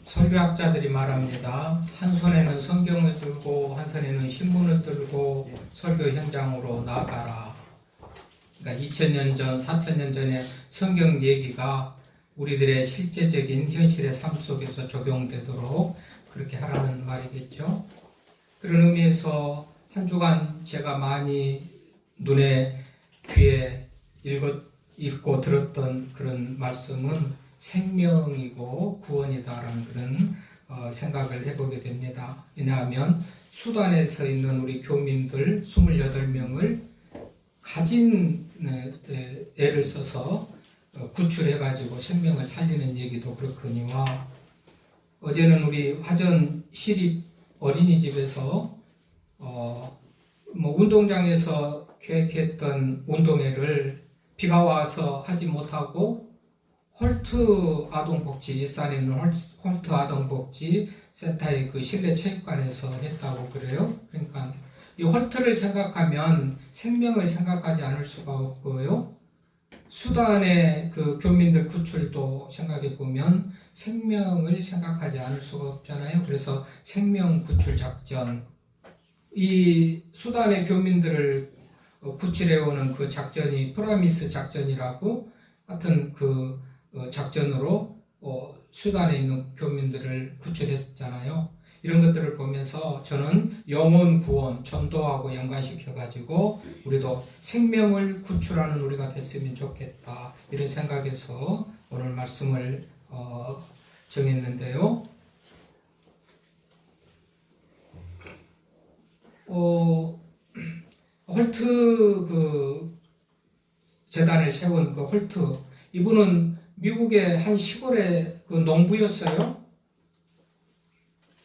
설교학자들이 말합니다. 한 손에는 성경을 들고 한 손에는 신문을 들고 설교 현장으로 나아가라. 그러니까 2000년 전, 4000년 전에 성경 얘기가 우리들의 실제적인 현실의 삶 속에서 적용되도록 그렇게 하라는 말이겠죠. 그런 의미에서 한 주간 제가 많이 눈에 귀에 읽고 들었던 그런 말씀은 생명이고 구원이다라는 그런 생각을 해보게 됩니다. 왜냐하면 수단에 서 있는 우리 교민들 28명을 가진 애를 써서 구출해가지고 생명을 살리는 얘기도 그렇거니와 어제는 우리 화전 시립 어린이집에서 운동장에서 계획했던 운동회를 비가 와서 하지 못하고 홀트 아동복지, 일산에 있는 홀트 아동복지 센터의 그 실내 체육관에서 했다고 그래요. 그러니까 이 홀트를 생각하면 생명을 생각하지 않을 수가 없고요. 수단의 그 교민들 구출도 생각해 보면 생명을 생각하지 않을 수가 없잖아요. 그래서 생명 구출 작전, 이 수단의 교민들을 구출해오는 그 작전이 프라미스 작전이라고 같은 그 작전으로 수단에 있는 교민들을 구출했잖아요. 이런 것들을 보면서 저는 영혼 구원, 전도하고 연관시켜가지고 우리도 생명을 구출하는 우리가 됐으면 좋겠다. 이런 생각에서 오늘 말씀을 정했는데요. 홀트 그 재단을 세운 그 홀트, 이분은 미국의 한 시골의 그 농부였어요.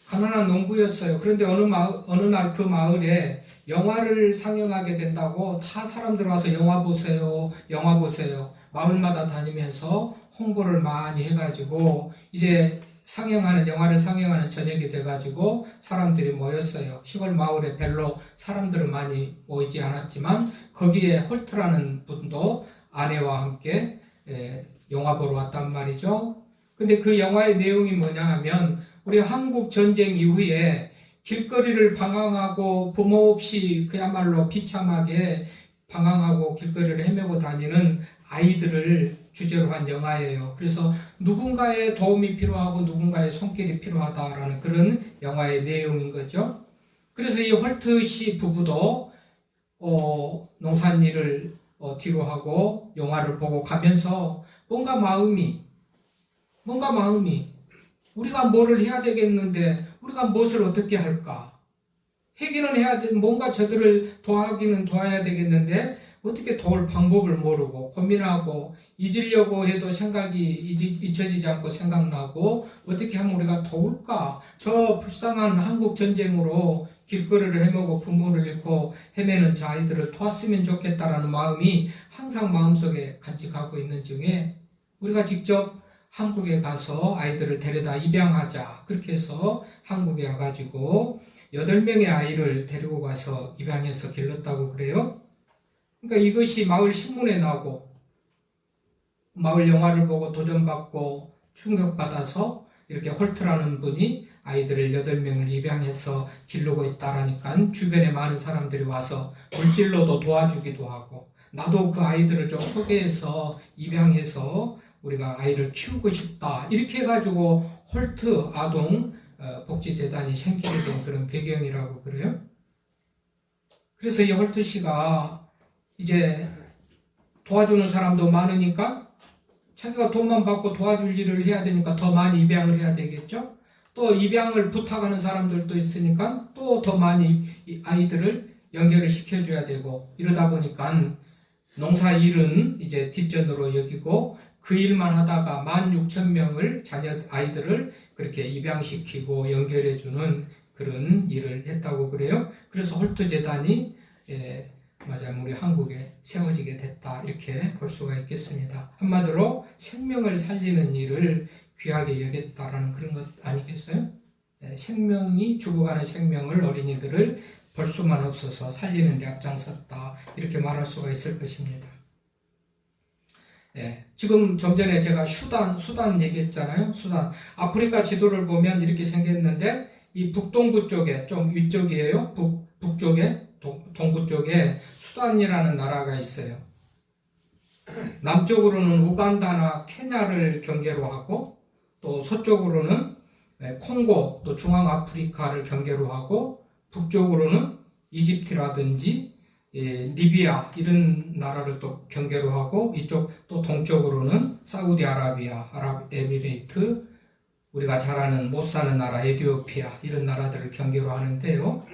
가난한 농부였어요. 그런데 어느 날 그 마을에 영화를 상영하게 된다고 다 사람들 와서 영화 보세요, 영화 보세요. 마을마다 다니면서 홍보를 많이 해가지고 이제 영화를 상영하는 저녁이 돼가지고 사람들이 모였어요. 시골 마을에 별로 사람들은 많이 모이지 않았지만 거기에 홀트라는 분도 아내와 함께 영화 보러 왔단 말이죠. 근데 그 영화의 내용이 뭐냐 하면 우리 한국 전쟁 이후에 길거리를 방황하고 부모 없이 그야말로 비참하게 방황하고 길거리를 헤매고 다니는 아이들을 주제로 한 영화예요. 그래서 누군가의 도움이 필요하고 누군가의 손길이 필요하다라는 그런 영화의 내용인 거죠. 그래서 이 홀트 씨 부부도 농산일을 뒤로 하고 영화를 보고 가면서 뭔가 마음이 우리가 뭐를 해야 되겠는데 우리가 무엇을 어떻게 할까? 해기는 해야 돼. 뭔가 저들을 도와야 되겠는데 어떻게 도울 방법을 모르고 고민하고 잊으려고 해도 생각이 잊혀지지 않고 생각나고 어떻게 하면 우리가 도울까? 저 불쌍한 한국 전쟁으로 길거리를 헤매고 부모를 잃고 헤매는 저 아이들을 도왔으면 좋겠다라는 마음이 항상 마음속에 간직하고 있는 중에 우리가 직접 한국에 가서 아이들을 데려다 입양하자. 그렇게 해서 한국에 와가지고 8명의 아이를 데리고 가서 입양해서 길렀다고 그래요. 그러니까 이것이 마을 신문에 나오고 마을 영화를 보고 도전받고 충격받아서 이렇게 홀트라는 분이 아이들을 8명을 입양해서 기르고 있다라니까 주변에 많은 사람들이 와서 물질로도 도와주기도 하고 나도 그 아이들을 좀 소개해서 입양해서 우리가 아이를 키우고 싶다. 이렇게 해가지고 홀트 아동 복지재단이 생기게 된 그런 배경이라고 그래요. 그래서 이 홀트 씨가 이제 도와주는 사람도 많으니까 자기가 돈만 받고 도와줄 일을 해야 되니까 더 많이 입양을 해야 되겠죠. 또 입양을 부탁하는 사람들도 있으니까 또 더 많이 아이들을 연결을 시켜줘야 되고 이러다 보니까 농사 일은 이제 뒷전으로 여기고 그 일만 하다가 16,000명을 아이들을 그렇게 입양시키고 연결해주는 그런 일을 했다고 그래요. 그래서 홀트 재단이 맞아요. 우리 한국에 세워지게 됐다. 이렇게 볼 수가 있겠습니다. 한마디로 생명을 살리는 일을 귀하게 여겼다라는 그런 것 아니겠어요? 생명이 죽어가는 생명을 어린이들을 볼 수만 없어서 살리는 데 앞장섰다. 이렇게 말할 수가 있을 것입니다. 예, 지금 좀 전에 제가 수단 얘기했잖아요. 수단. 아프리카 지도를 보면 이렇게 생겼는데, 이 북동부 쪽에, 좀 위쪽이에요. 북쪽에, 동부 쪽에 수단이라는 나라가 있어요. 남쪽으로는 우간다나 케냐를 경계로 하고, 또 서쪽으로는 콩고, 또 중앙아프리카를 경계로 하고, 북쪽으로는 이집트라든지 리비아 이런 나라를 또 경계로 하고, 이쪽 또 동쪽으로는 사우디아라비아, 아랍에미레이트, 우리가 잘 아는 못 사는 나라 에티오피아 이런 나라들을 경계로 하는데요.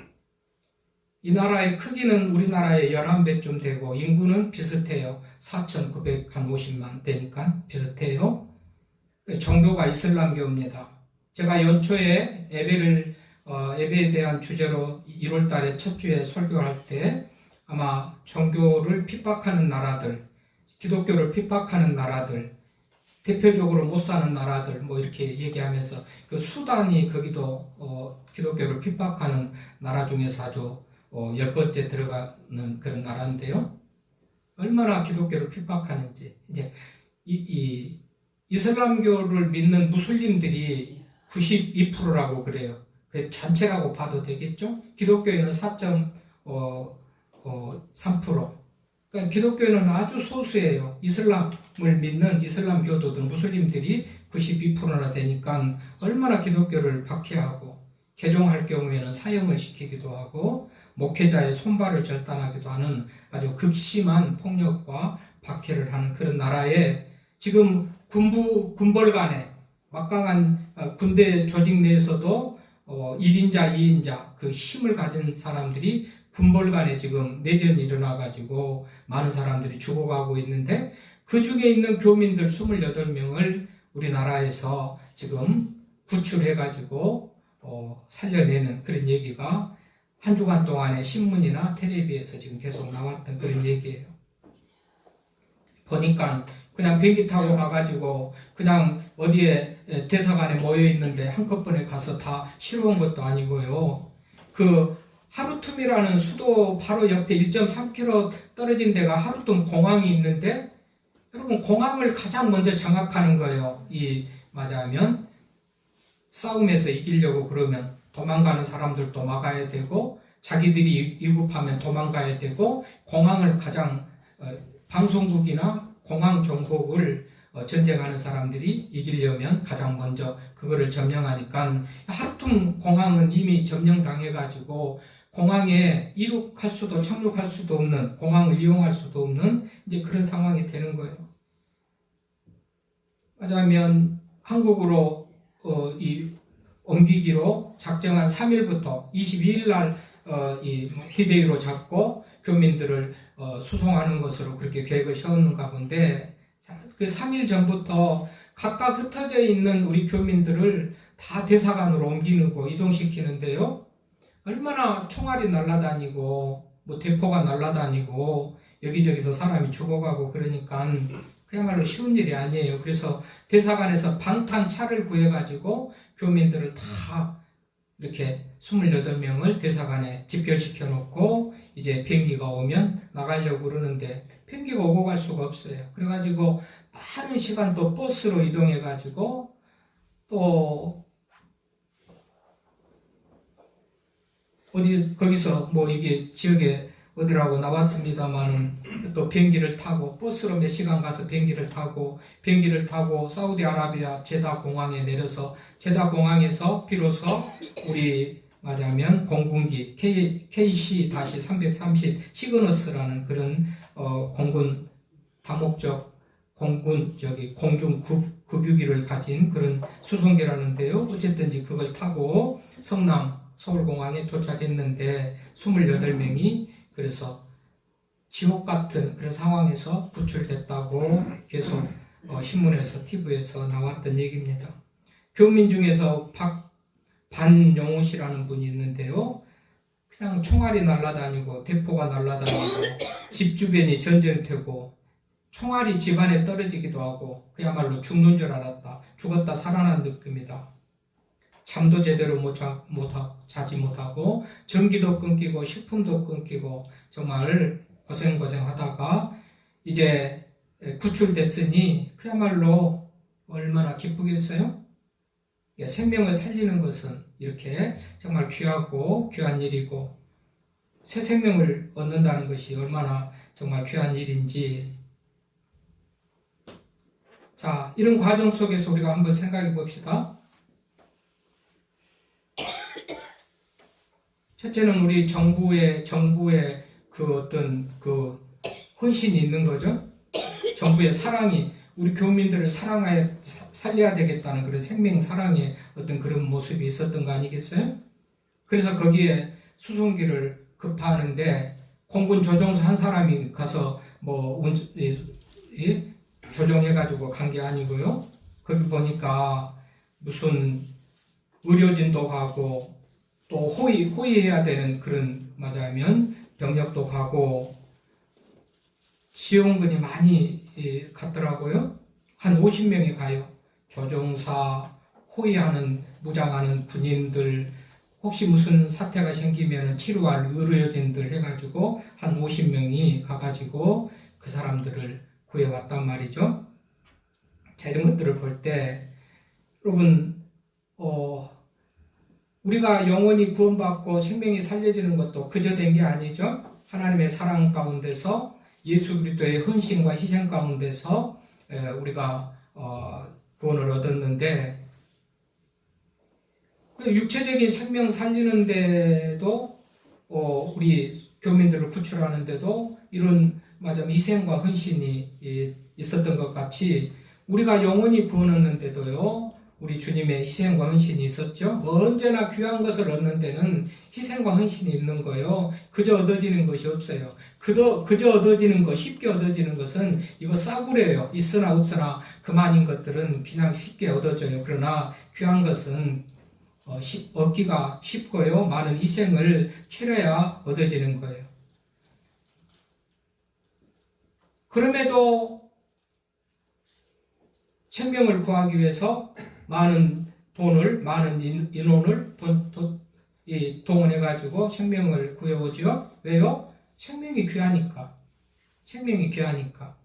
이 나라의 크기는 우리나라의 11배쯤 되고 인구는 비슷해요. 4,950만 되니까 비슷해요. 종교가 이슬람교입니다. 제가 연초에 예배에 대한 주제로 1월 달에 첫 주에 설교할 때 아마 종교를 핍박하는 나라들, 기독교를 핍박하는 나라들, 대표적으로 못 사는 나라들 뭐 이렇게 얘기하면서 그 수단이 거기도 기독교를 핍박하는 나라 중에서 아주 10번째 들어가는 그런 나라인데요. 얼마나 기독교를 핍박하는지. 이제 이 이슬람교를 믿는 무슬림들이 92%라고 그래요. 그 전체라고 봐도 되겠죠? 기독교인은 4.3%. 그러니까 기독교는 아주 소수예요. 이슬람을 믿는 이슬람 교도들, 무슬림들이 92%나 되니까 얼마나 기독교를 박해하고, 개종할 경우에는 사형을 시키기도 하고, 목회자의 손발을 절단하기도 하는 아주 극심한 폭력과 박해를 하는 그런 나라에 지금 군벌 간에 막강한 군대 조직 내에서도 1인자, 2인자 그 힘을 가진 사람들이 군벌 간에 지금 내전이 일어나가지고 많은 사람들이 죽어가고 있는데 그 중에 있는 교민들 28명을 우리나라에서 지금 구출해가지고 살려내는 그런 얘기가 한 주간 동안에 신문이나 텔레비에서 지금 계속 나왔던 그런 얘기예요. 보니까 그냥 비행기 타고 가가지고 그냥 어디에 대사관에 모여 있는데 한꺼번에 가서 다 실어온 것도 아니고요. 그 하루툼이라는 수도 바로 옆에 1.3km 떨어진 데가 하루툼 공항이 있는데 여러분 공항을 가장 먼저 장악하는 거예요. 맞아하면 싸움에서 이기려고 그러면 도망가는 사람들도 막아야 되고 자기들이 위급하면 도망가야 되고 공항을 가장 방송국이나 공항 정복을 전쟁하는 사람들이 이기려면 가장 먼저 그거를 점령하니까 하루툼 공항은 이미 점령당해가지고 공항에 이륙할 수도 착륙할 수도 없는 공항을 이용할 수도 없는 이제 그런 상황이 되는 거예요. 맞아면 한국으로 옮기기로 작정한 3일부터 22일 날 기대위로 잡고 교민들을 수송하는 것으로 그렇게 계획을 세웠는가 본데 그 3일 전부터 각각 흩어져 있는 우리 교민들을 다 대사관으로 옮기고 이동시키는데요. 얼마나 총알이 날아다니고 뭐 대포가 날아다니고 여기저기서 사람이 죽어가고 그러니까 그야말로 쉬운 일이 아니에요. 그래서 대사관에서 방탄차를 구해가지고 교민들을 다 이렇게 28명을 대사관에 집결시켜 놓고 이제 비행기가 오면 나가려고 그러는데 비행기가 오고 갈 수가 없어요. 그래가지고 많은 시간 또 버스로 이동해가지고 또 거기서 뭐 이게 지역에 어디라고 나왔습니다만은 또 비행기를 타고 버스로 몇 시간 가서 비행기를 타고 사우디아라비아 제다 공항에 내려서 제다 공항에서 비로소 우리 말하면 공군기 KC-330 시그너스라는 그런 공군 다목적 공군 공중 급유기를 가진 그런 수송기라는데요. 어쨌든지 그걸 타고 성남 서울공항에 도착했는데 28명이 그래서 지옥 같은 그런 상황에서 구출됐다고 계속 신문에서 TV에서 나왔던 얘기입니다. 교민 중에서 반영우 씨라는 분이 있는데요. 그냥 총알이 날아다니고 대포가 날아다니고 집 주변이 전쟁터고 총알이 집안에 떨어지기도 하고 그야말로 죽는 줄 알았다. 죽었다 살아난 느낌이다. 잠도 제대로 자지 못하고 전기도 끊기고 식품도 끊기고 정말 고생하다가 이제 구출됐으니 그야말로 얼마나 기쁘겠어요? 생명을 살리는 것은 이렇게 정말 귀하고 귀한 일이고 새 생명을 얻는다는 것이 얼마나 정말 귀한 일인지, 자, 이런 과정 속에서 우리가 한번 생각해 봅시다. 첫째는 우리 정부의 그 어떤 그 헌신이 있는 거죠. 정부의 사랑이, 우리 교민들을 살려야 되겠다는 그런 생명 사랑의 어떤 그런 모습이 있었던 거 아니겠어요? 그래서 거기에 수송기를 급파하는데 공군 조종사 한 사람이 가서 조종해가지고 간 게 아니고요. 거기 보니까 무슨 의료진도 가고 또 호위해야 되는 그런, 맞아면 병력도 가고 지원군이 많이 갔더라고요. 한 50명이 가요. 조종사, 호위하는, 무장하는 군인들, 혹시 무슨 사태가 생기면 치료할 의료진들 해가지고 한 50명이 가가지고 그 사람들을 구해왔단 말이죠. 자, 이런 것들을 볼 때 여러분, 우리가 영원히 구원받고 생명이 살려지는 것도 그저 된 게 아니죠. 하나님의 사랑 가운데서 예수 그리스도의 헌신과 희생 가운데서 우리가 구원을 얻었는데, 육체적인 생명 살리는데도 우리 교민들을 구출하는데도 이런 희생과 헌신이 있었던 것 같이 우리가 영원히 구원 얻는데도요, 우리 주님의 희생과 헌신이 있었죠. 언제나 귀한 것을 얻는 데는 희생과 헌신이 있는 거예요. 그저 얻어지는 것이 없어요. 그저 얻어지는 것, 쉽게 얻어지는 것은 이거 싸구려예요. 있으나 없으나 그만인 것들은 그냥 쉽게 얻어져요. 그러나 귀한 것은 얻기가 쉽고요. 많은 희생을 치러야 얻어지는 거예요. 그럼에도 생명을 구하기 위해서 많은 돈을, 많은 인원을 동원해가지고 생명을 구해오죠. 왜요? 생명이 귀하니까. 생명이 귀하니까.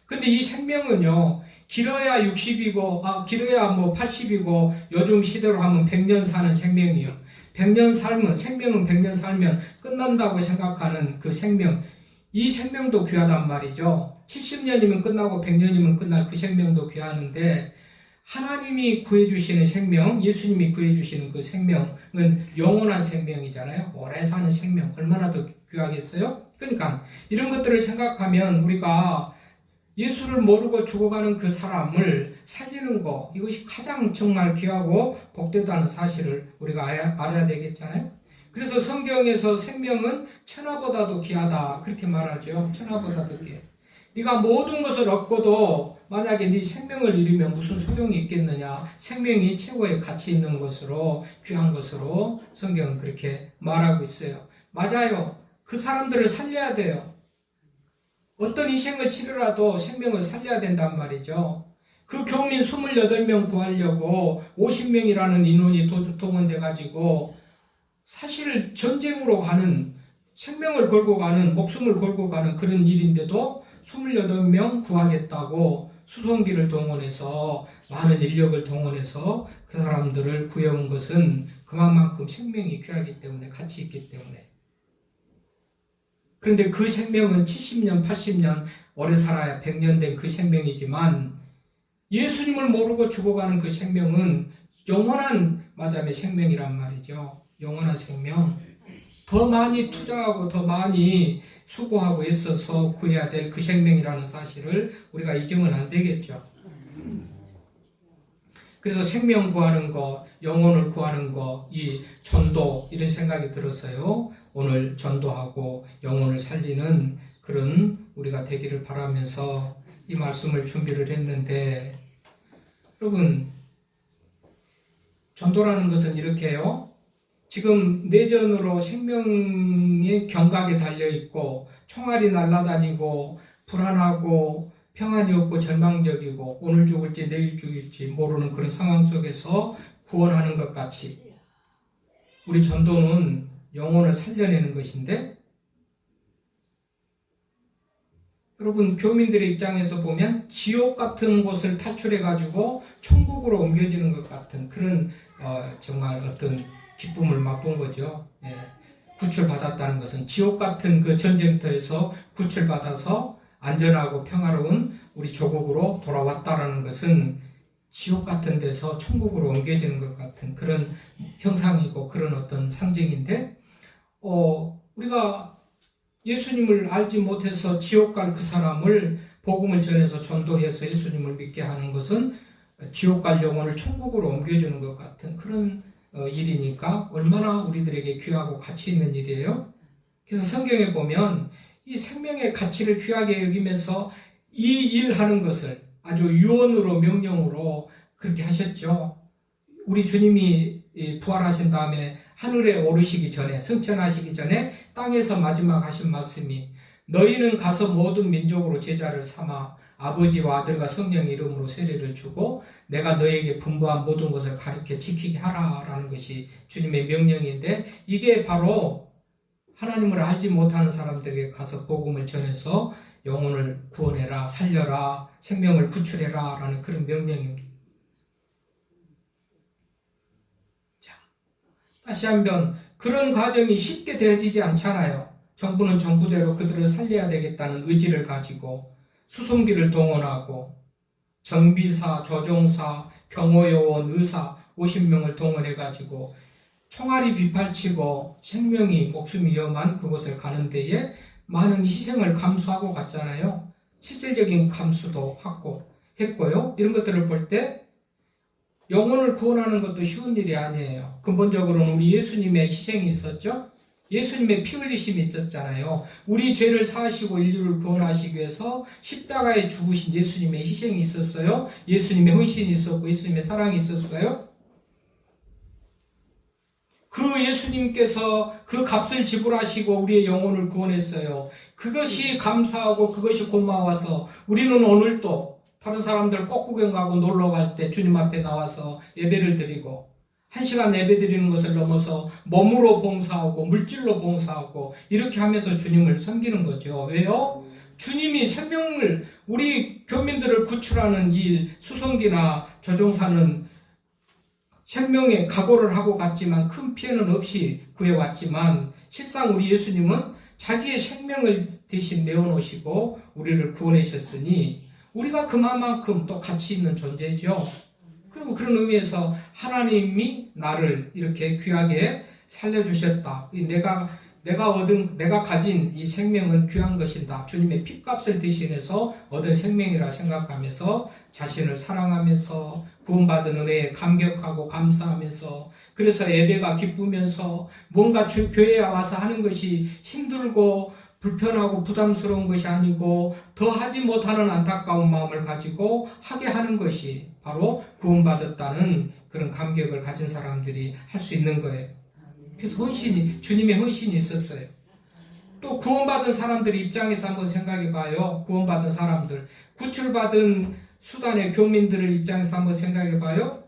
근데 이 생명은요, 길어야 60이고, 길어야 80이고, 요즘 시대로 하면 100년 사는 생명이요. 100년 살면, 생명은 100년 살면 끝난다고 생각하는 그 생명, 이 생명도 귀하단 말이죠. 70년이면 끝나고 100년이면 끝날 그 생명도 귀하는데, 하나님이 구해주시는 생명, 예수님이 구해주시는 그 생명은 영원한 생명이잖아요. 오래 사는 생명, 얼마나 더 귀하겠어요? 그러니까 이런 것들을 생각하면 우리가 예수를 모르고 죽어가는 그 사람을 살리는 거, 이것이 가장 정말 귀하고 복되다는 사실을 우리가 알아야 되겠잖아요. 그래서 성경에서 생명은 천하보다도 귀하다, 그렇게 말하죠. 천하보다도 귀해. 네가 모든 것을 얻고도 만약에 네 생명을 잃으면 무슨 소용이 있겠느냐. 생명이 최고의 가치 있는 것으로, 귀한 것으로 성경은 그렇게 말하고 있어요. 맞아요. 그 사람들을 살려야 돼요. 어떤 희생을 치르라도 생명을 살려야 된단 말이죠. 그 교민 28명 구하려고 50명이라는 인원이 동원돼가지고 사실 전쟁으로 가는, 생명을 걸고 가는, 목숨을 걸고 가는 그런 일인데도 28명 구하겠다고 수송기를 동원해서 많은 인력을 동원해서 그 사람들을 구해온 것은 그만큼 생명이 귀하기 때문에, 가치 있기 때문에. 그런데 그 생명은 70년, 80년 오래 살아야 100년 된 그 생명이지만 예수님을 모르고 죽어가는 그 생명은 영원한 생명이란 말이죠. 영원한 생명. 더 많이 투자하고 더 많이 수고하고 있어서 구해야 될 그 생명이라는 사실을 우리가 잊으면 안 되겠죠. 그래서 생명 구하는 거, 영혼을 구하는 거, 이 전도, 이런 생각이 들어서요. 오늘 전도하고 영혼을 살리는 그런 우리가 되기를 바라면서 이 말씀을 준비를 했는데, 여러분, 전도라는 것은 이렇게요. 지금 내전으로 생명의 경각에 달려있고 총알이 날아다니고 불안하고 평안이 없고 절망적이고 오늘 죽을지 내일 죽일지 모르는 그런 상황 속에서 구원하는 것 같이 우리 전도는 영혼을 살려내는 것인데, 여러분, 교민들의 입장에서 보면 지옥 같은 곳을 탈출해가지고 천국으로 옮겨지는 것 같은 그런 정말 어떤 기쁨을 맛본 거죠. 예. 구출받았다는 것은 지옥 같은 그 전쟁터에서 구출받아서 안전하고 평화로운 우리 조국으로 돌아왔다라는 것은 지옥 같은 데서 천국으로 옮겨지는 것 같은 그런 형상이고 그런 어떤 상징인데, 우리가 예수님을 알지 못해서 지옥 갈 그 사람을 복음을 전해서 전도해서 예수님을 믿게 하는 것은 지옥 갈 영혼을 천국으로 옮겨주는 것 같은 그런 일이니까 얼마나 우리들에게 귀하고 가치 있는 일이에요. 그래서 성경에 보면 이 생명의 가치를 귀하게 여기면서 이 일하는 것을 아주 유언으로 명령으로 그렇게 하셨죠. 우리 주님이 부활하신 다음에 하늘에 오르시기 전에, 승천하시기 전에 땅에서 마지막 하신 말씀이 너희는 가서 모든 민족으로 제자를 삼아 아버지와 아들과 성령 이름으로 세례를 주고 내가 너희에게 분부한 모든 것을 가르쳐 지키게 하라라는 것이 주님의 명령인데, 이게 바로 하나님을 알지 못하는 사람들에게 가서 복음을 전해서 영혼을 구원해라, 살려라, 생명을 구출해라 라는 그런 명령입니다. 자, 다시 한번 그런 과정이 쉽게 되어지지 않잖아요. 정부는 정부대로 그들을 살려야 되겠다는 의지를 가지고 수송기를 동원하고 정비사, 조종사, 경호요원, 의사 50명을 동원해가지고 총알이 빗발치고 생명이 목숨이 위험한 그곳을 가는 데에 많은 희생을 감수하고 갔잖아요. 실질적인 감수도 했고요. 이런 것들을 볼 때 영혼을 구원하는 것도 쉬운 일이 아니에요. 근본적으로는 우리 예수님의 희생이 있었죠. 예수님의 피 흘리심이 있었잖아요. 우리 죄를 사하시고 인류를 구원하시기 위해서 십자가에 죽으신 예수님의 희생이 있었어요. 예수님의 헌신이 있었고 예수님의 사랑이 있었어요. 그 예수님께서 그 값을 지불하시고 우리의 영혼을 구원했어요. 그것이 감사하고 그것이 고마워서 우리는 오늘도 다른 사람들 꽃구경 가고 놀러 갈 때 주님 앞에 나와서 예배를 드리고 1시간 예배 드리는 것을 넘어서 몸으로 봉사하고 물질로 봉사하고 이렇게 하면서 주님을 섬기는 거죠. 왜요? 주님이 생명을, 우리 교민들을 구출하는 이 수송기나 조종사는 생명에 각오를 하고 갔지만 큰 피해는 없이 구해왔지만 실상 우리 예수님은 자기의 생명을 대신 내어놓으시고 우리를 구원하셨으니 우리가 그만큼 또 가치 있는 존재죠. 그리고 그런 의미에서 하나님이 나를 이렇게 귀하게 살려주셨다. 내가 가진 이 생명은 귀한 것이다. 주님의 핏값을 대신해서 얻은 생명이라 생각하면서 자신을 사랑하면서 구원받은 은혜에 감격하고 감사하면서, 그래서 예배가 기쁘면서 뭔가 교회에 와서 하는 것이 힘들고 불편하고 부담스러운 것이 아니고 더 하지 못하는 안타까운 마음을 가지고 하게 하는 것이 바로 구원받았다는 그런 감격을 가진 사람들이 할 수 있는 거예요. 그래서 주님의 헌신이 있었어요. 또 구원받은 사람들 입장에서 한번 생각해 봐요. 구원받은 사람들, 구출받은 수단의 교민들을 입장에서 한번 생각해 봐요.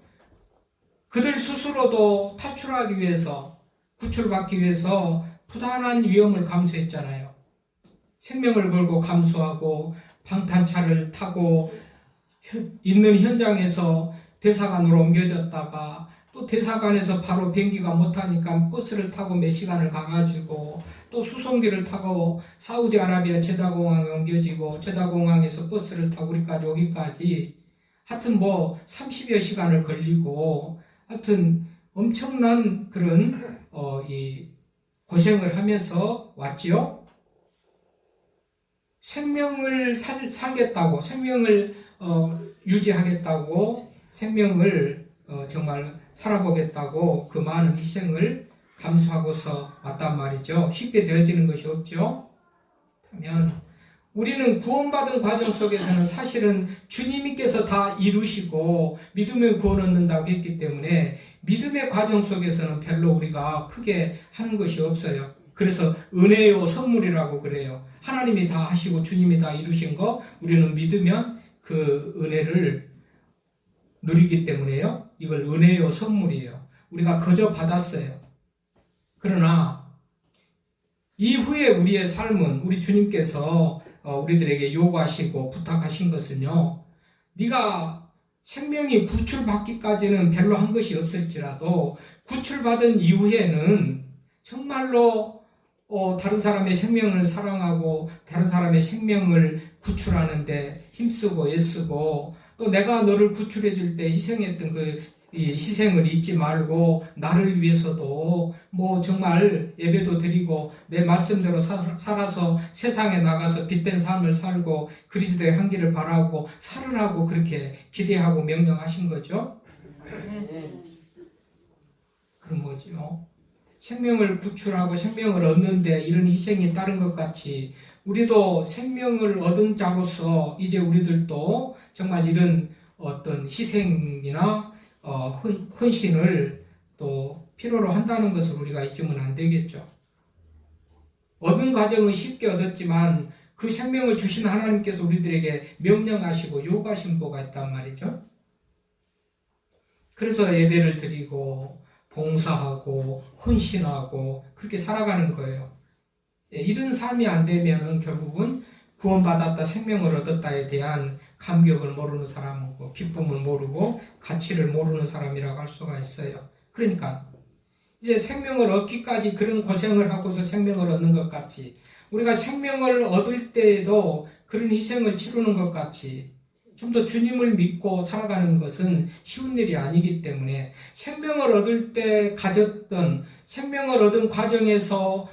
그들 스스로도 탈출하기 위해서, 구출받기 위해서 부단한 위험을 감수했잖아요. 생명을 걸고 감수하고 방탄차를 타고 있는 현장에서 대사관으로 옮겨졌다가 또 대사관에서 바로 비행기가 못하니까 버스를 타고 몇 시간을 가가지고 또 수송기를 타고 사우디아라비아 제다공항에 옮겨지고 제다공항에서 버스를 타고 우리까지 오기까지 하여튼 30여 시간을 걸리고 하여튼 엄청난 그런 이 고생을 하면서 왔지요. 생명을 살겠다고, 생명을 유지하겠다고, 생명을 정말 살아보겠다고 그 많은 희생을 감수하고서 왔단 말이죠. 쉽게 되어지는 것이 없죠. 그러면 우리는 구원받은 과정 속에서는 사실은 주님께서 다 이루시고 믿음의 구원 얻는다고 했기 때문에 믿음의 과정 속에서는 별로 우리가 크게 하는 것이 없어요. 그래서 은혜요 선물이라고 그래요. 하나님이 다 하시고 주님이 다 이루신 거 우리는 믿으면 그 은혜를 누리기 때문에요. 이걸 은혜요 선물이에요. 우리가 거저 받았어요. 그러나 이후에 우리의 삶은 우리 주님께서 우리들에게 요구하시고 부탁하신 것은요. 네가 생명이 구출받기까지는 별로 한 것이 없을지라도 구출받은 이후에는 정말로 다른 사람의 생명을 사랑하고 다른 사람의 생명을 구출하는데 힘쓰고 애쓰고 또 내가 너를 구출해 줄 때 희생했던 이 희생을 잊지 말고 나를 위해서도 정말 예배도 드리고 내 말씀대로 살아서 세상에 나가서 빛된 삶을 살고 그리스도의 향기를 바라고 살으라고 그렇게 기대하고 명령하신 거죠. 그런 거죠. 생명을 구출하고 생명을 얻는데 이런 희생이 따른 것 같이 우리도 생명을 얻은 자로서 이제 우리들도 정말 이런 어떤 희생이나 헌신을 또 필요로 한다는 것을 우리가 잊으면 안 되겠죠. 얻은 과정은 쉽게 얻었지만 그 생명을 주신 하나님께서 우리들에게 명령하시고 요구하신 바가 있단 말이죠. 그래서 예배를 드리고 봉사하고 헌신하고 그렇게 살아가는 거예요. 이런 삶이 안 되면 결국은 구원받았다 생명을 얻었다에 대한 감격을 모르는 사람이고 기쁨을 모르고 가치를 모르는 사람이라고 할 수가 있어요. 그러니까 이제 생명을 얻기까지 그런 고생을 하고서 생명을 얻는 것 같이 우리가 생명을 얻을 때에도 그런 희생을 치르는 것 같이 좀 더 주님을 믿고 살아가는 것은 쉬운 일이 아니기 때문에 생명을 얻을 때 가졌던 생명을 얻은 과정에서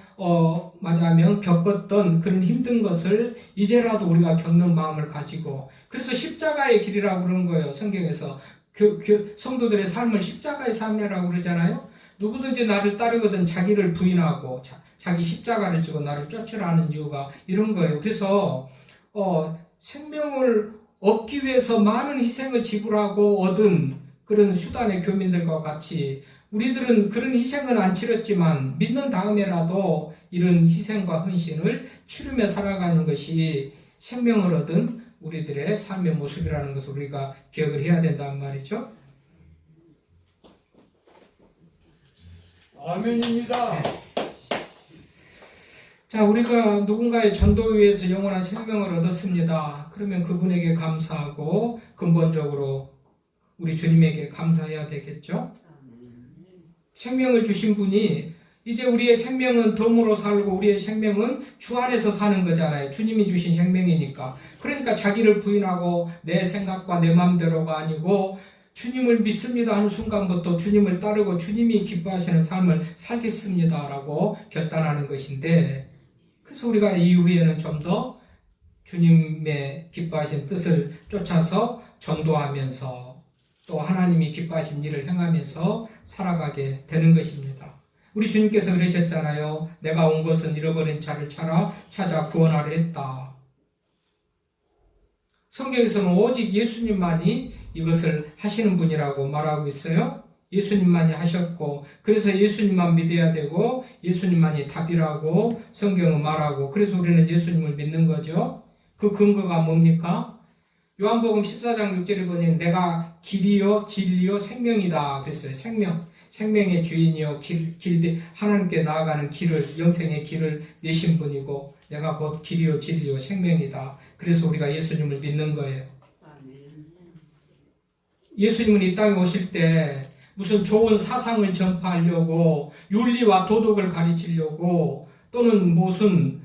말하자면 겪었던 그런 힘든 것을 이제라도 우리가 겪는 마음을 가지고 그래서 십자가의 길이라고 그러는 거예요. 성경에서 성도들의 삶을 십자가의 삶이라고 그러잖아요. 누구든지 나를 따르거든 자기를 부인하고 자기 십자가를 지고 나를 쫓으라 하는 이유가 이런 거예요. 그래서 생명을 얻기 위해서 많은 희생을 지불하고 얻은 그런 수단의 교민들과 같이 우리들은 그런 희생은 안 치렀지만 믿는 다음에라도 이런 희생과 헌신을 치르며 살아가는 것이 생명을 얻은 우리들의 삶의 모습이라는 것을 우리가 기억을 해야 된단 말이죠. 아멘입니다. 자, 우리가 누군가의 전도에 의해서 영원한 생명을 얻었습니다. 그러면 그분에게 감사하고 근본적으로 우리 주님에게 감사해야 되겠죠. 생명을 주신 분이 이제 우리의 생명은 덤으로 살고 우리의 생명은 주 안에서 사는 거잖아요. 주님이 주신 생명이니까. 그러니까 자기를 부인하고 내 생각과 내 마음대로가 아니고 주님을 믿습니다 하는 순간부터 주님을 따르고 주님이 기뻐하시는 삶을 살겠습니다라고 결단하는 것인데 그래서 우리가 이후에는 좀 더 주님의 기뻐하신 뜻을 쫓아서 전도하면서 또 하나님이 기뻐하신 일을 행하면서 살아가게 되는 것입니다. 우리 주님께서 그러셨잖아요. 내가 온 것은 잃어버린 자를 찾아 구원하려 했다. 성경에서는 오직 예수님만이 이것을 하시는 분이라고 말하고 있어요. 예수님만이 하셨고 그래서 예수님만 믿어야 되고 예수님만이 답이라고 성경은 말하고 그래서 우리는 예수님을 믿는 거죠. 그 근거가 뭡니까? 요한복음 14장 6절에 보니 내가 길이요 진리요 생명이다 그랬어요. 생명의 주인이요 하나님께 나아가는 길을 영생의 길을 내신 분이고 내가 곧 길이요 진리요 생명이다. 그래서 우리가 예수님을 믿는 거예요. 예수님은 이 땅에 오실 때 무슨 좋은 사상을 전파하려고 윤리와 도덕을 가르치려고 또는 무슨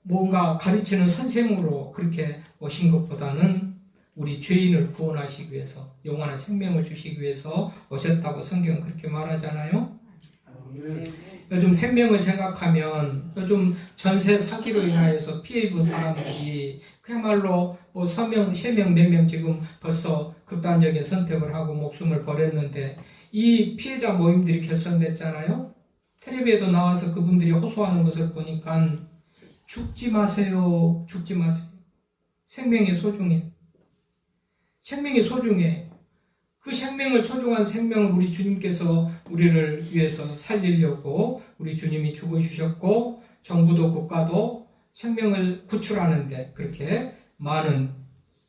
뭔가 가르치는 선생으로 그렇게 오신 것보다는 우리 죄인을 구원하시기 위해서 영원한 생명을 주시기 위해서 오셨다고 성경은 그렇게 말하잖아요. 요즘 생명을 생각하면 요즘 전세 사기로 인하여서 피해 입은 사람들이 그야말로 서명, 3명, 4명 지금 벌써 극단적인 선택을 하고 목숨을 버렸는데 이 피해자 모임들이 결성됐잖아요. 텔레비에도 나와서 그분들이 호소하는 것을 보니까 죽지 마세요. 죽지 마세요. 생명이 소중해. 생명이 소중해. 그 생명을 소중한 생명을 우리 주님께서 우리를 위해서 살리려고 우리 주님이 죽어주셨고 정부도 국가도 생명을 구출하는데 그렇게 많은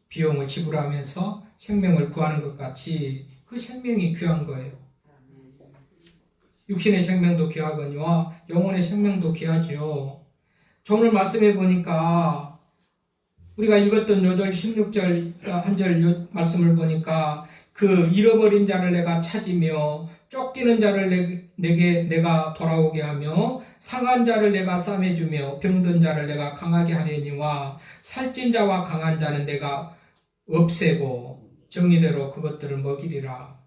비용을 지불하면서 생명을 구하는 것 같이 그 생명이 귀한 거예요. 육신의 생명도 귀하거니와 영혼의 생명도 귀하지요. 오늘 말씀해 보니까 우리가 읽었던 요절 16절 한 절 말씀을 보니까 그 잃어버린 자를 내가 찾으며 쫓기는 자를 내게 내가 돌아오게 하며 상한 자를 내가 싸매주며 병든 자를 내가 강하게 하려니와 살찐 자와 강한 자는 내가 없애고 정의대로 그것들을 먹이리라.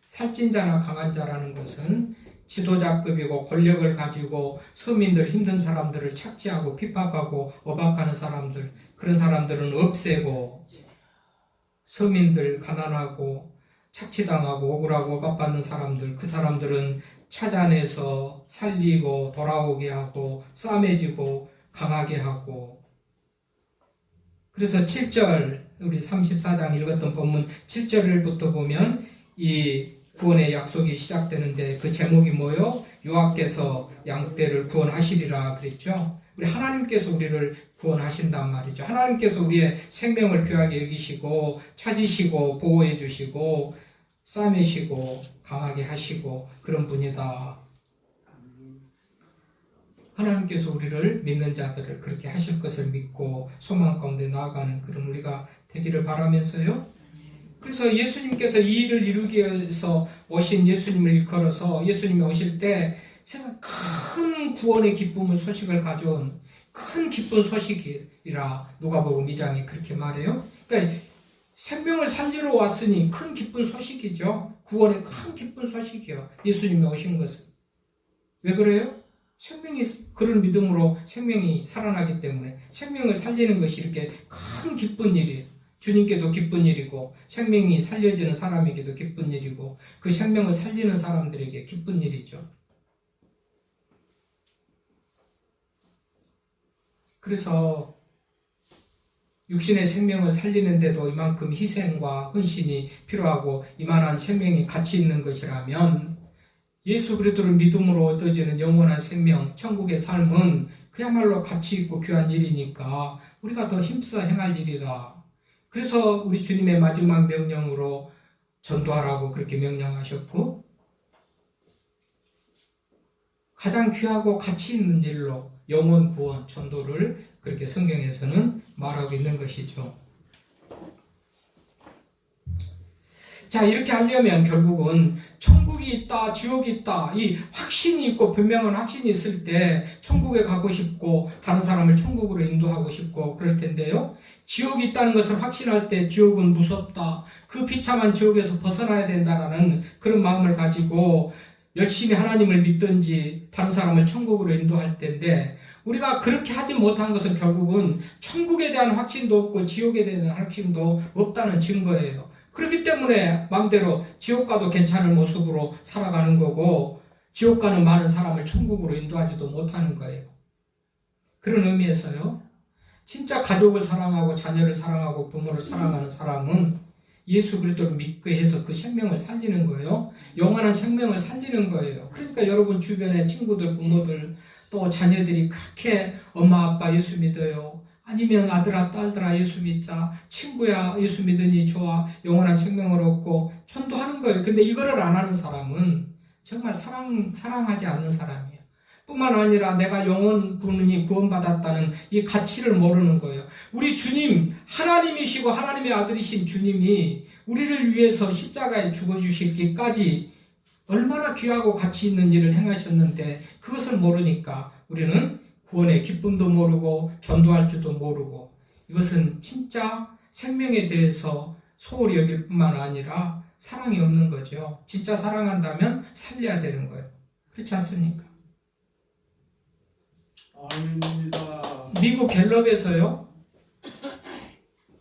살찐 자나 강한 자라는 것은 지도자급이고 권력을 가지고 서민들 힘든 사람들을 착취하고 핍박하고 억압하는 사람들, 그런 사람들은 없애고 서민들 가난하고 착취당하고 억울하고 억압받는 사람들, 그 사람들은 찾아내서 살리고 돌아오게 하고 싸매지고 강하게 하고. 그래서 7절 우리 34장 읽었던 본문 7절부터 보면 이 구원의 약속이 시작되는데 그 제목이 뭐요? 여호와께서 양떼를 구원하시리라 그랬죠. 우리 하나님께서 우리를 구원하신단 말이죠. 하나님께서 우리의 생명을 귀하게 여기시고 찾으시고 보호해 주시고 싸매시고 강하게 하시고 그런 분이다. 하나님께서 우리를 믿는 자들을 그렇게 하실 것을 믿고 소망 가운데 나아가는 그런 우리가 되기를 바라면서요. 그래서 예수님께서 이 일을 이루기 위해서 오신 예수님을 일컬어서 예수님이 오실 때 세상 큰 구원의 기쁨의 소식을 가져온 큰 기쁜 소식이라 누가복음 2장이 그렇게 말해요. 그러니까 생명을 살리러 왔으니 큰 기쁜 소식이죠. 구원의 큰 기쁜 소식이요. 예수님이 오신 것은. 왜 그래요? 생명이 그런 믿음으로 생명이 살아나기 때문에 생명을 살리는 것이 이렇게 큰 기쁜 일이에요. 주님께도 기쁜 일이고 생명이 살려지는 사람에게도 기쁜 일이고 그 생명을 살리는 사람들에게 기쁜 일이죠. 그래서 육신의 생명을 살리는데도 이만큼 희생과 헌신이 필요하고 이만한 생명이 가치 있는 것이라면 예수 그리스도를 믿음으로 얻어지는 영원한 생명, 천국의 삶은 그야말로 가치 있고 귀한 일이니까 우리가 더 힘써 행할 일이다. 그래서 우리 주님의 마지막 명령으로 전도하라고 그렇게 명령하셨고 가장 귀하고 가치 있는 일로 영혼 구원, 전도를 그렇게 성경에서는 말하고 있는 것이죠. 자, 이렇게 하려면 결국은 천국이 있다, 지옥이 있다, 이 확신이 있고 분명한 확신이 있을 때 천국에 가고 싶고 다른 사람을 천국으로 인도하고 싶고 그럴 텐데요. 지옥이 있다는 것을 확신할 때 지옥은 무섭다, 그 비참한 지옥에서 벗어나야 된다라는 그런 마음을 가지고 열심히 하나님을 믿든지 다른 사람을 천국으로 인도할 텐데 우리가 그렇게 하지 못한 것은 결국은 천국에 대한 확신도 없고 지옥에 대한 확신도 없다는 증거예요. 그렇기 때문에 마음대로 지옥 가도 괜찮은 모습으로 살아가는 거고 지옥 가는 많은 사람을 천국으로 인도하지도 못하는 거예요. 그런 의미에서요. 진짜 가족을 사랑하고 자녀를 사랑하고 부모를 사랑하는 사람은 예수 그리스도를 믿게 해서 그 생명을 살리는 거예요. 영원한 생명을 살리는 거예요. 그러니까 여러분 주변에 친구들, 부모들, 또 자녀들이 그렇게 엄마, 아빠 예수 믿어요. 아니면 아들아, 딸들아 예수 믿자. 친구야 예수 믿으니 좋아. 영원한 생명을 얻고 전도하는 거예요. 근데 이거를 안 하는 사람은 정말 사랑하지 않는 사람이에요. 뿐만 아니라 내가 영혼분이 구원받았다는 이 가치를 모르는 거예요. 우리 주님, 하나님이시고 하나님의 아들이신 주님이 우리를 위해서 십자가에 죽어주시기까지 얼마나 귀하고 가치 있는 일을 행하셨는데 그것을 모르니까 우리는 구원의 기쁨도 모르고 전도할 줄도 모르고 이것은 진짜 생명에 대해서 소홀히 여길 뿐만 아니라 사랑이 없는 거죠. 진짜 사랑한다면 살려야 되는 거예요. 그렇지 않습니까? 아닙니다. 미국 갤럽에서요.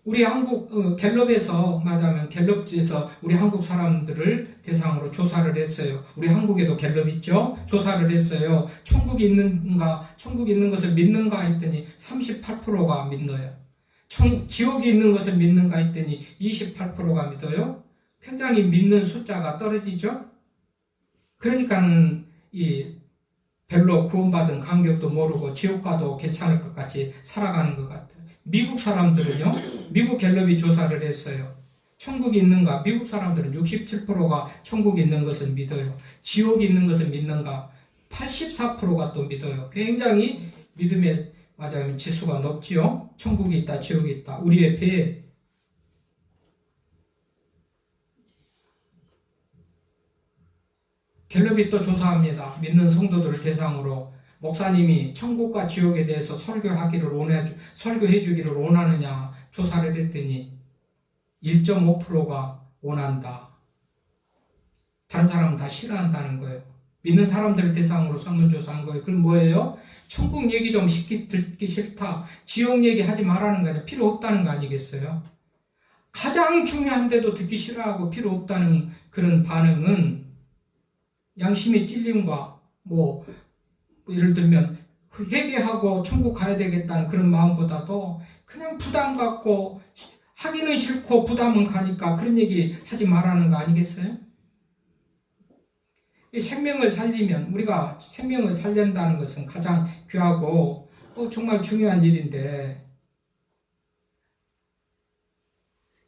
우리 한국 갤럽에서 말하자면 갤럽지에서 우리 한국 사람들을 대상으로 조사를 했어요. 우리 한국에도 갤럽 있죠? 조사를 했어요. 천국이 있는 것을 믿는가 했더니 38%가 믿어요. 지옥이 있는 것을 믿는가 했더니 28%가 믿어요. 굉장히 믿는 숫자가 떨어지죠? 그러니까 별로 구원받은 간격도 모르고 지옥 가도 괜찮을 것 같이 살아가는 것 같아요. 미국 사람들은요, 미국 갤럽이 조사를 했어요. 천국이 있는가? 미국 사람들은 67%가 천국이 있는 것을 믿어요. 지옥이 있는 것을 믿는가? 84%가 또 믿어요. 굉장히 믿음에 맞아요. 지수가 높지요. 천국이 있다, 지옥이 있다. 우리의 배에 갤럽이 또 조사합니다. 믿는 성도들을 대상으로 목사님이 천국과 지옥에 대해서 설교해 주기를 원하느냐 조사를 했더니 1.5%가 원한다. 다른 사람은 다 싫어한다는 거예요. 믿는 사람들을 대상으로 설문조사한 거예요. 그럼 뭐예요? 천국 얘기 좀 듣기 싫다. 지옥 얘기 하지 말라는 거 아니야. 필요 없다는 거 아니겠어요? 가장 중요한데도 듣기 싫어하고 필요 없다는 그런 반응은 양심의 찔림과 예를 들면 회개하고 천국 가야 되겠다는 그런 마음보다도 그냥 부담 갖고 하기는 싫고 부담은 가니까 그런 얘기 하지 말라는 거 아니겠어요? 생명을 살리면 우리가 생명을 살린다는 것은 가장 귀하고 정말 중요한 일인데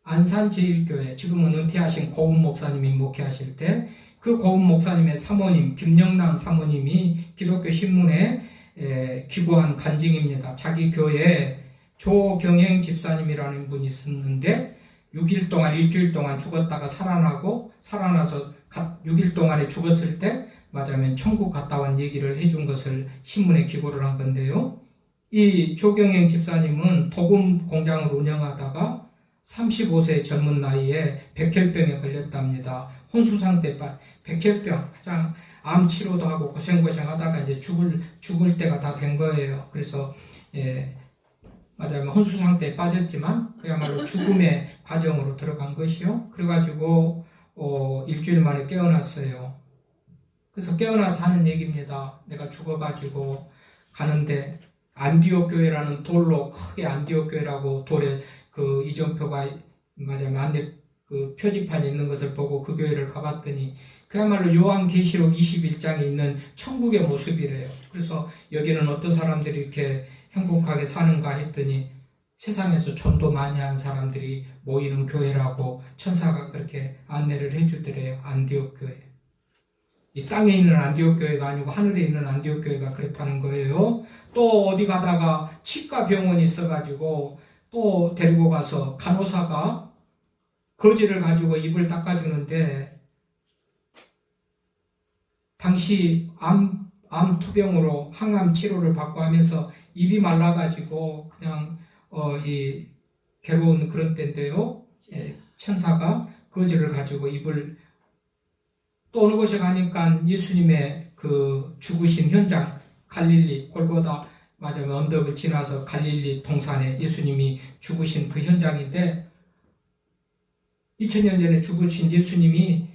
안산제일교회 지금은 은퇴하신 고은 목사님이 목회하실 때 그 고은 목사님의 사모님 김영란 사모님이 기독교 신문에 기고한 간증입니다. 자기 교회에 조경행 집사님이라는 분이 있었는데 6일 동안 일주일 동안 죽었다가 살아나서 6일 동안에 죽었을 때 맞으면 천국 갔다 온 얘기를 해준 것을 신문에 기고를 한 건데요. 이 조경행 집사님은 도금 공장을 운영하다가 35세 젊은 나이에 백혈병에 걸렸답니다. 혼수상태 백혈병 가장 암 치료도 하고 고생하다가 이제 죽을 때가 다 된 거예요. 그래서 맞아요. 혼수 상태에 빠졌지만 그야말로 죽음의 과정으로 들어간 것이요. 그래가지고 일주일 만에 깨어났어요. 그래서 깨어나서 하는 얘기입니다. 내가 죽어가지고 가는데 안디옥 교회라는 돌로 크게 안디옥 교회라고 돌에 그 이정표가 맞아요. 안내 그 표지판이 있는 것을 보고 그 교회를 가봤더니 그야말로 요한계시록 21장에 있는 천국의 모습이래요. 그래서 여기는 어떤 사람들이 이렇게 행복하게 사는가 했더니 세상에서 전도 많이 한 사람들이 모이는 교회라고 천사가 그렇게 안내를 해주더래요. 안디옥 교회. 이 땅에 있는 안디옥 교회가 아니고 하늘에 있는 안디옥 교회가 그렇다는 거예요. 또 어디 가다가 치과 병원이 있어가지고 또 데리고 가서 간호사가 거지를 가지고 입을 닦아주는데 당시 암 투병으로 항암 치료를 받고 하면서 입이 말라가지고 그냥 이 괴로운 그런 때인데요. 천사가 거지를 가지고 입을 또 어느 곳에 가니까 예수님의 그 죽으신 현장 갈릴리 골고다 맞으면 언덕을 지나서 갈릴리 동산에 예수님이 죽으신 그 현장인데 2000년 전에 죽으신 예수님이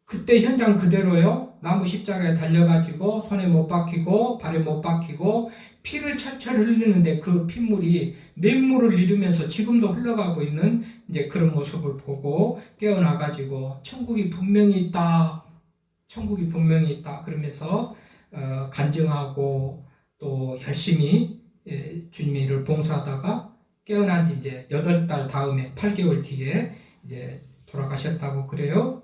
그때 현장 그대로요. 나무 십자가에 달려가지고 손에 못 박히고 발에 못 박히고 피를 철철 흘리는데 그 핏물이 냇물을 이루면서 지금도 흘러가고 있는 이제 그런 모습을 보고 깨어나가지고 천국이 분명히 있다. 천국이 분명히 있다. 그러면서 간증하고 또 열심히 주님의 일을 봉사하다가 깨어난 지 이제 8달 다음에 8개월 뒤에 이제 돌아가셨다고 그래요.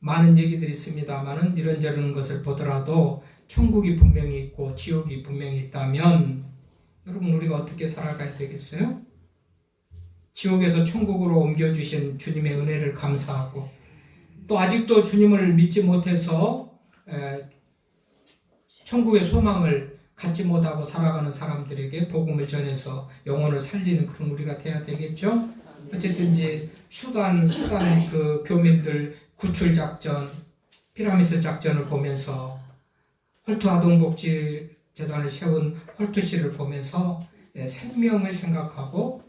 많은 얘기들이 있습니다만은 이런저런 것을 보더라도 천국이 분명히 있고 지옥이 분명히 있다면 여러분 우리가 어떻게 살아가야 되겠어요? 지옥에서 천국으로 옮겨주신 주님의 은혜를 감사하고 또 아직도 주님을 믿지 못해서 천국의 소망을 갖지 못하고 살아가는 사람들에게 복음을 전해서 영혼을 살리는 그런 우리가 돼야 되겠죠? 어쨌든 이제 수단 그 교민들 구출 작전, 피라미드 작전을 보면서 홀트 아동복지 재단을 세운 홀트 씨를 보면서 생명을 생각하고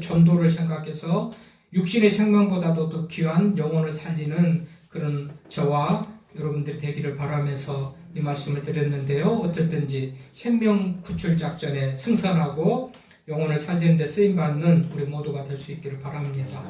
전도를 생각해서 육신의 생명보다도 더 귀한 영혼을 살리는 그런 저와 여러분들이 되기를 바라면서 이 말씀을 드렸는데요. 어쨌든지 생명 구출 작전에 승선하고 영혼을 살리는 데 쓰임받는 우리 모두가 될 수 있기를 바랍니다.